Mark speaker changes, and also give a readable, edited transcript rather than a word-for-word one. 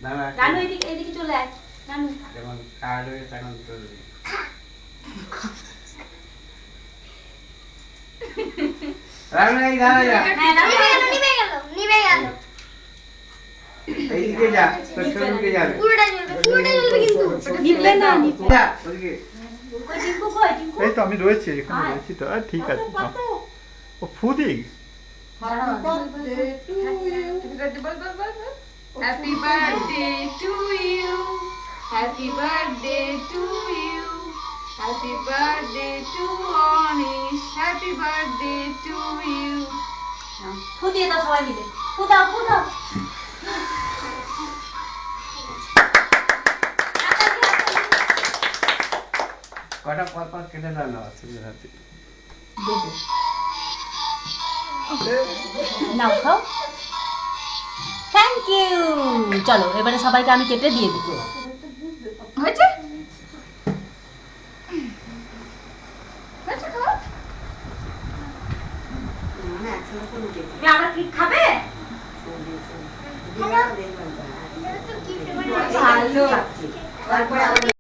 Speaker 1: রানু এদিকে এদিকে চলে আয় রানু
Speaker 2: যেমন কার্ড হয়ে তখন তো রানু এই দাঁড়া যা
Speaker 1: হ্যাঁ রানু
Speaker 3: নিভে গেল
Speaker 2: এইদিকে যা তোর ছবিকে যাবে
Speaker 3: পুরোটা জ্বলবে কিন্তু
Speaker 1: নিভবে না নিভবে
Speaker 2: যা ওদিকে
Speaker 1: কই টিঙ্কু কই টিঙ্কু
Speaker 4: এই তো আমি রয়েছি এখানে রয়েছি তো ঠিক আছে ও ফুদি
Speaker 5: Happy birthday to you. Happy birthday to you. Happy birthday to Anish. Happy birthday to you.
Speaker 1: ফু দিয়ে দাও সবাই মিলে ফু দাও ফু দাও
Speaker 2: কটা পর পর কেটে দাও না অসুবিধা আছে
Speaker 1: নাও খাও থ্যাংক ইউ চলো এবারে সবাইকে আমি কেটে দিয়ে দিব
Speaker 5: হয়েছে হয়েছে খাওয়া
Speaker 1: আমরা কি খাবে
Speaker 3: হ্যালো
Speaker 1: ভালো